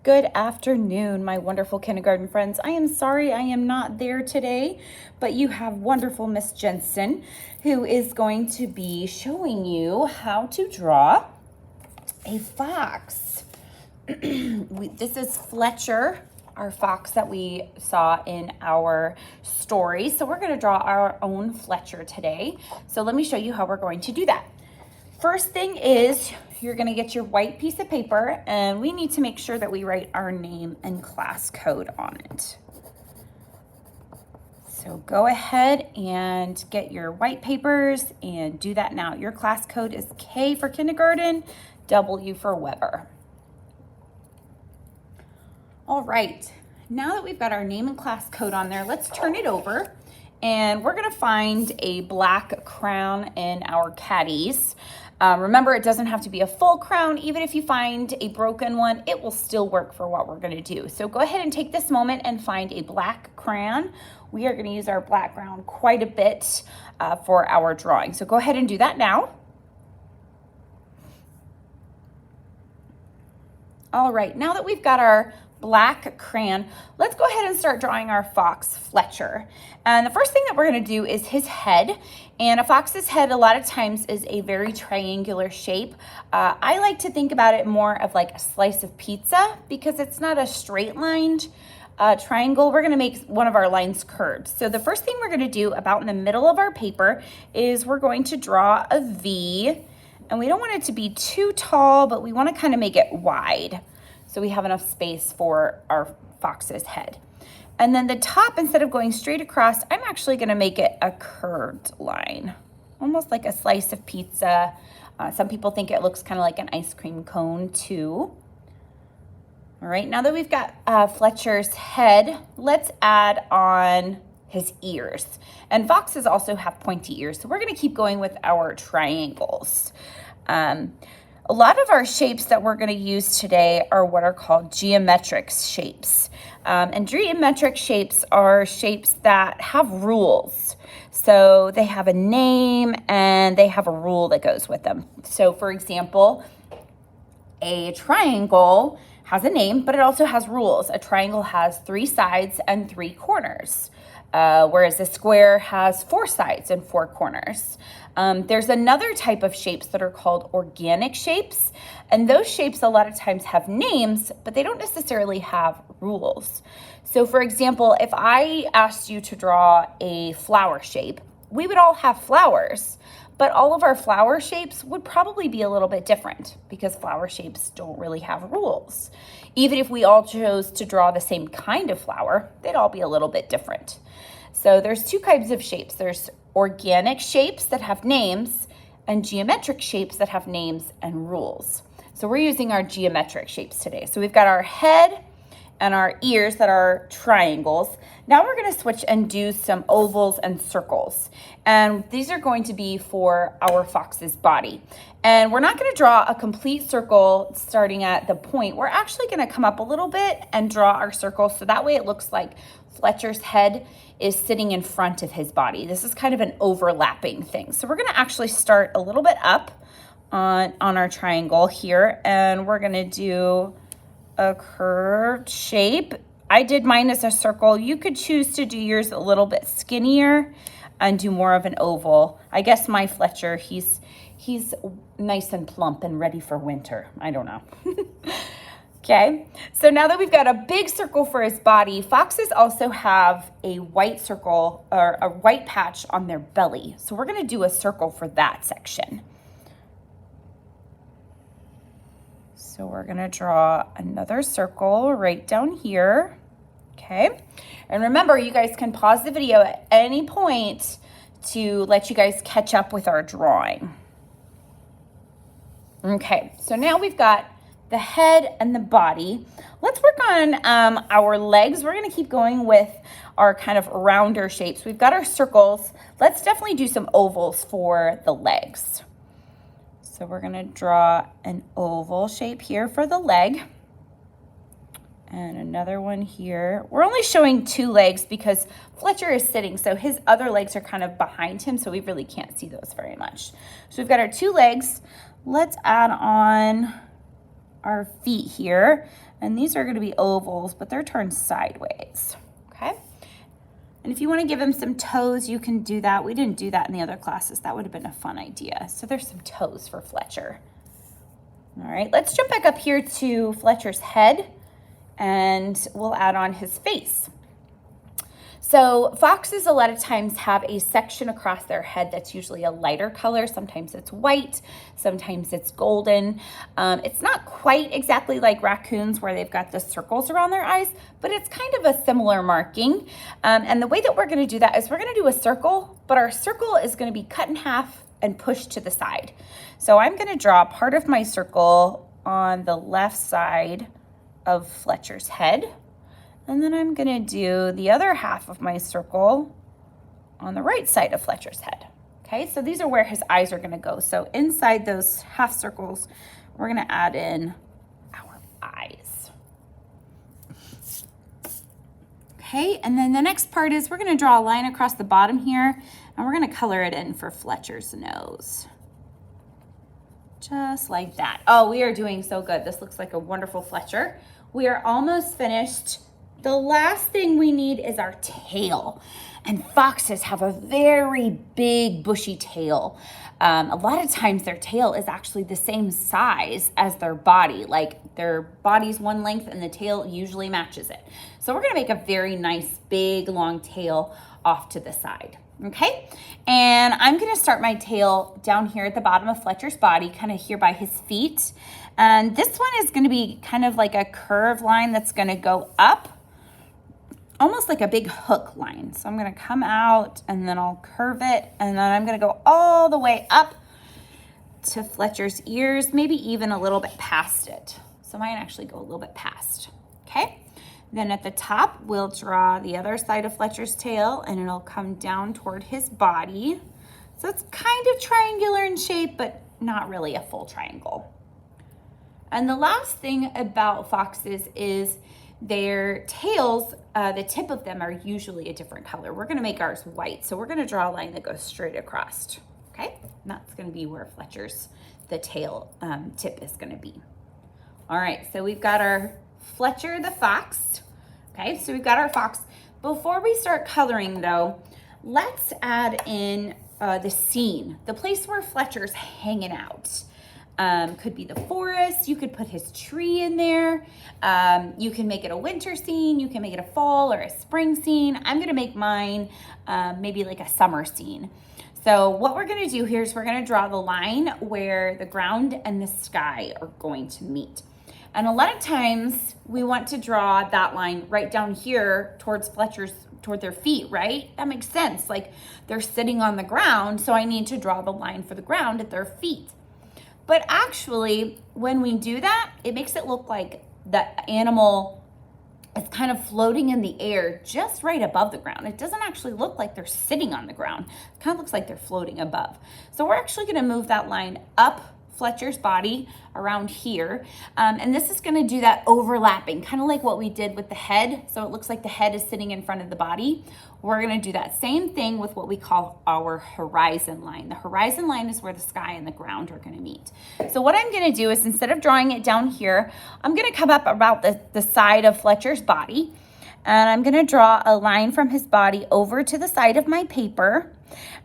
Good afternoon, my wonderful kindergarten friends. I am sorry I am not there today, but you have wonderful Miss Jensen, who is going to be showing you how to draw a fox. This is Fletcher, our fox that we saw in our story. So we're going to draw our own Fletcher today. So let me show you how we're going to do that. First thing is you're going to get your white piece of paper, and we need to make sure that we write our name and class code on it. So go ahead and get your white papers and do that now. Your class code is K for kindergarten, W for Weber. All right, now that we've got our name and class code on there, let's turn it over. And we're gonna find a black crown in our caddies. Remember, it doesn't have to be a full crown. Even if you find a broken one, it will still work for what we're gonna do. So go ahead and take this moment and find a black crayon. We are gonna use our black crown quite a bit for our drawing. So go ahead and do that now. All right, now that we've got our black crayon, let's go ahead and start drawing our fox Fletcher. And the first thing that we're going to do is his head. And a fox's head a lot of times is a very triangular shape. I like to think about it more of like a slice of pizza because it's not a straight lined triangle. We're going to make one of our lines curved. So the first thing we're going to do about in the middle of our paper is we're going to draw a V. And we don't want it to be too tall, but we want to kind of make it wide, so we have enough space for our fox's head. And then the top, instead of going straight across, I'm actually gonna make it a curved line, almost like a slice of pizza. Some people think it looks kind of like an ice cream cone too. All right, now that we've got Fletcher's head, let's add on his ears. And foxes also have pointy ears, so we're gonna keep going with our triangles. A lot of our shapes that we're going to use today are what are called geometric shapes. And geometric shapes are shapes that have rules. So they have a name and they have a rule that goes with them. So for example, a triangle has a name, but it also has rules. A triangle has 3 sides and 3 corners. Whereas a square has 4 sides and 4 corners. There's another type of shapes that are called organic shapes, and those shapes a lot of times have names, but they don't necessarily have rules. So for example, if I asked you to draw a flower shape, we would all have flowers, but all of our flower shapes would probably be a little bit different because flower shapes don't really have rules. Even if we all chose to draw the same kind of flower, they'd all be a little bit different. So there's 2 kinds of shapes. There's organic shapes that have names and geometric shapes that have names and rules. So we're using our geometric shapes today. So we've got our head and our ears that are triangles. Now we're going to switch and do some ovals and circles. And these are going to be for our fox's body. And we're not going to draw a complete circle starting at the point. We're actually going to come up a little bit and draw our circle. So that way it looks like Fletcher's head is sitting in front of his body. This is kind of an overlapping thing. So we're going to actually start a little bit up on our triangle here. And we're going to do a curved shape. I did mine as a circle. You could choose to do yours a little bit skinnier and do more of an oval. I guess my Fletcher, he's nice and plump and ready for winter. I don't know. Okay, so now that we've got a big circle for his body, foxes also have a white circle or a white patch on their belly. So we're gonna do a circle for that section. So we're gonna draw another circle right down here, okay? And remember, you guys can pause the video at any point to let you guys catch up with our drawing. Okay, so now we've got the head and the body. Let's work on our legs. We're gonna keep going with our kind of rounder shapes. We've got our circles. Let's definitely do some ovals for the legs. So we're gonna draw an oval shape here for the leg. And another one here. We're only showing 2 legs because Fletcher is sitting, so his other legs are kind of behind him, so we really can't see those very much. So we've got our 2 legs. Let's add on our feet here. And these are gonna be ovals, but they're turned sideways, okay? And if you wanna give him some toes, you can do that. We didn't do that in the other classes. That would have been a fun idea. So there's some toes for Fletcher. All right, let's jump back up here to Fletcher's head and we'll add on his face. So foxes a lot of times have a section across their head that's usually a lighter color. Sometimes it's white, sometimes it's golden. It's not quite exactly like raccoons where they've got the circles around their eyes, but it's kind of a similar marking. And the way that we're gonna do that is we're gonna do a circle, but our circle is gonna be cut in half and pushed to the side. So I'm gonna draw part of my circle on the left side of Fletcher's head. And then I'm gonna do the other half of my circle on the right side of Fletcher's head. Okay, so these are where his eyes are gonna go. So inside those half circles, we're gonna add in our eyes. Okay, and then the next part is we're gonna draw a line across the bottom here and we're gonna color it in for Fletcher's nose. Just like that. Oh, we are doing so good. This looks like a wonderful Fletcher. We are almost finished. The last thing we need is our tail. And foxes have a very big bushy tail. A lot of times their tail is actually the same size as their body. Like their body's one length and the tail usually matches it. So we're gonna make a very nice big long tail off to the side. Okay, and I'm gonna start my tail down here at the bottom of Fletcher's body, kind of here by his feet. And this one is gonna be kind of like a curved line that's gonna go up, almost like a big hook line. So I'm gonna come out and then I'll curve it and then I'm gonna go all the way up to Fletcher's ears, maybe even a little bit past it. So I might actually go a little bit past, okay? Then at the top, we'll draw the other side of Fletcher's tail and it'll come down toward his body. So it's kind of triangular in shape, but not really a full triangle. And the last thing about foxes is their tails, the tip of them are usually a different color. We're gonna make ours white. So we're gonna draw a line that goes straight across, okay? And that's gonna be where Fletcher's, the tail tip is gonna be. All right, so we've got our Fletcher the Fox. Okay, so we've got our fox. Before we start coloring though, let's add in the scene, the place where Fletcher's hanging out. Could be the forest, you could put his tree in there. You can make it a winter scene, you can make it a fall or a spring scene. I'm gonna make mine maybe like a summer scene. So what we're gonna do here is we're gonna draw the line where the ground and the sky are going to meet. And a lot of times we want to draw that line right down here towards toward their feet, right? That makes sense. Like they're sitting on the ground, so I need to draw the line for the ground at their feet. But actually, when we do that, it makes it look like the animal is kind of floating in the air just right above the ground. It doesn't actually look like they're sitting on the ground. It kind of looks like they're floating above. So we're actually gonna move that line up Fletcher's body around here. And this is gonna do that overlapping, kind of like what we did with the head. So it looks like the head is sitting in front of the body. We're gonna do that same thing with what we call our horizon line. The horizon line is where the sky and the ground are gonna meet. So what I'm gonna do is instead of drawing it down here, I'm gonna come up about the side of Fletcher's body. And I'm gonna draw a line from his body over to the side of my paper.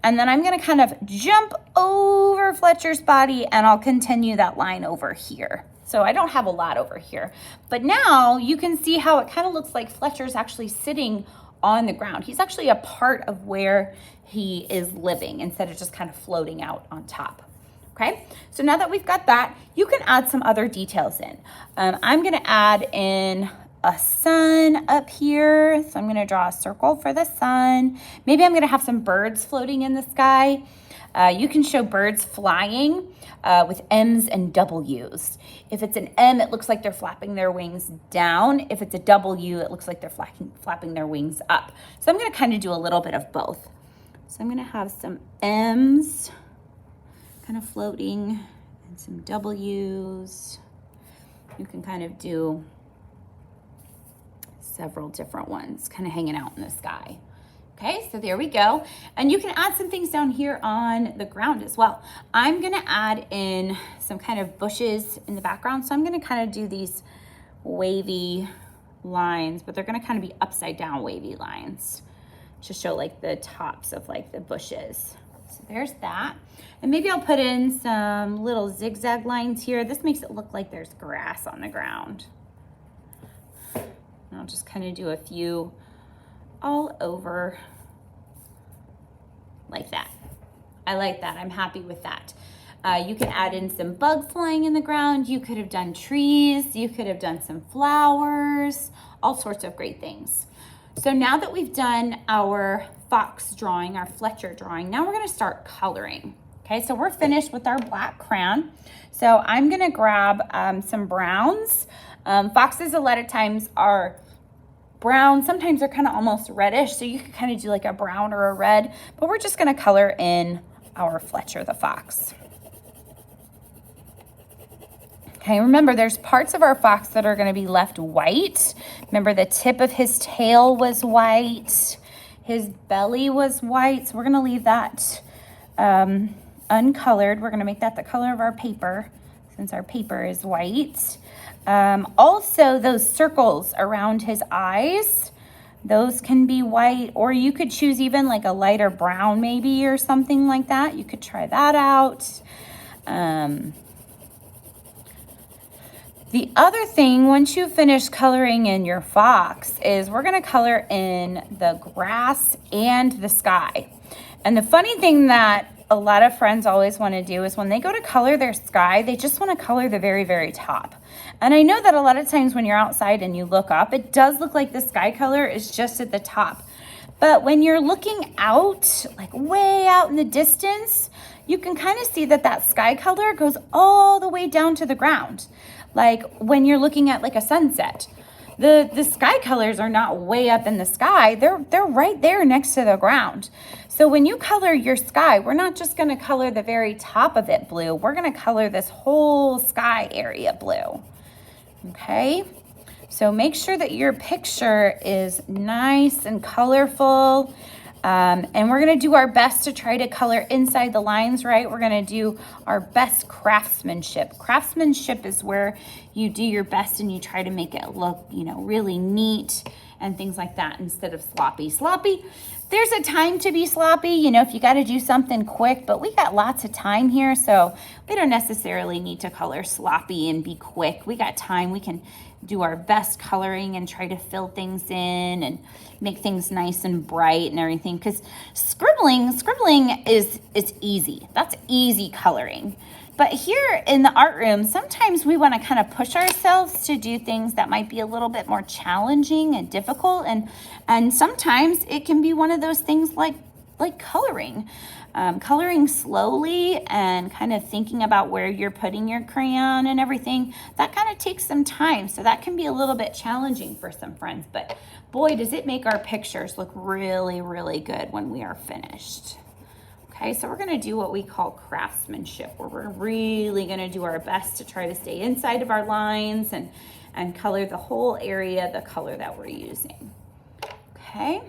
And then I'm gonna kind of jump over Fletcher's body and I'll continue that line over here. So I don't have a lot over here, but now you can see how it kind of looks like Fletcher's actually sitting on the ground. He's actually a part of where he is living instead of just kind of floating out on top. Okay, so now that we've got that, you can add some other details in. I'm gonna add in a sun up here. So I'm gonna draw a circle for the sun. Maybe I'm gonna have some birds floating in the sky. You can show birds flying with M's and W's. If it's an M, it looks like they're flapping their wings down. If it's a W, it looks like they're flapping their wings up. So I'm gonna kind of do a little bit of both. So I'm gonna have some M's kind of floating and some W's. You can kind of do several different ones kind of hanging out in the sky. Okay, so there we go. And you can add some things down here on the ground as well. I'm gonna add in some kind of bushes in the background. So I'm gonna kind of do these wavy lines, but they're gonna kind of be upside down wavy lines to show like the tops of like the bushes. So there's that. And maybe I'll put in some little zigzag lines here. This makes it look like there's grass on the ground. And I'll just kind of do a few all over like that. I like that. I'm happy with that. You can add in some bugs flying in the ground. You could have done trees. You could have done some flowers, all sorts of great things. So now that we've done our fox drawing, our Fletcher drawing, now we're gonna start coloring. Okay, so we're finished with our black crayon. So I'm gonna grab some browns. Foxes a lot of times are brown. Sometimes they're kind of almost reddish, so you can kind of do like a brown or a red, but we're just gonna color in our Fletcher the Fox. Okay, remember there's parts of our fox that are gonna be left white. Remember the tip of his tail was white, his belly was white, so we're gonna leave that uncolored. We're gonna make that the color of our paper since our paper is white. Also those circles around his eyes, those can be white, or you could choose even like a lighter brown maybe or something like that. You could try that out. The other thing, once you finish coloring in your fox, is we're gonna color in the grass and the sky. And the funny thing that a lot of friends always wanna do is when they go to color their sky, they just wanna color the very, very top. And I know that a lot of times when you're outside and you look up, it does look like the sky color is just at the top. But when you're looking out, like way out in the distance, you can kind of see that that sky color goes all the way down to the ground. Like when you're looking at like a sunset, the sky colors are not way up in the sky. They're right there next to the ground. So when you color your sky, we're not just gonna color the very top of it blue. We're gonna color this whole sky area blue, okay? So make sure that your picture is nice and colorful. And we're gonna do our best to try to color inside the lines, right? We're gonna do our best craftsmanship. Craftsmanship is where you do your best and you try to make it look, you know, really neat and things like that instead of sloppy. Sloppy, there's a time to be sloppy, you know, if you gotta do something quick, but we got lots of time here, so we don't necessarily need to color sloppy and be quick. We got time, we can do our best coloring and try to fill things in and make things nice and bright and everything, because scribbling is easy. That's easy coloring. But here in the art room, sometimes we want to kind of push ourselves to do things that might be a little bit more challenging and difficult, and sometimes it can be one of those things like coloring. Coloring slowly and kind of thinking about where you're putting your crayon and everything, that kind of takes some time. So that can be a little bit challenging for some friends, but boy, does it make our pictures look really, really good when we are finished. Okay, so we're gonna do what we call craftsmanship, where we're really gonna do our best to try to stay inside of our lines and color the whole area the color that we're using. Okay.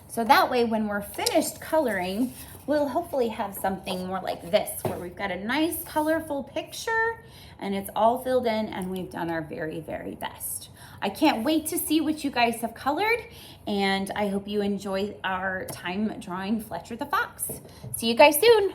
So that way, when we're finished coloring, we'll hopefully have something more like this, where we've got a nice colorful picture and it's all filled in and we've done our very, very best. I can't wait to see what you guys have colored, and I hope you enjoy our time drawing Fletcher the Fox. See you guys soon.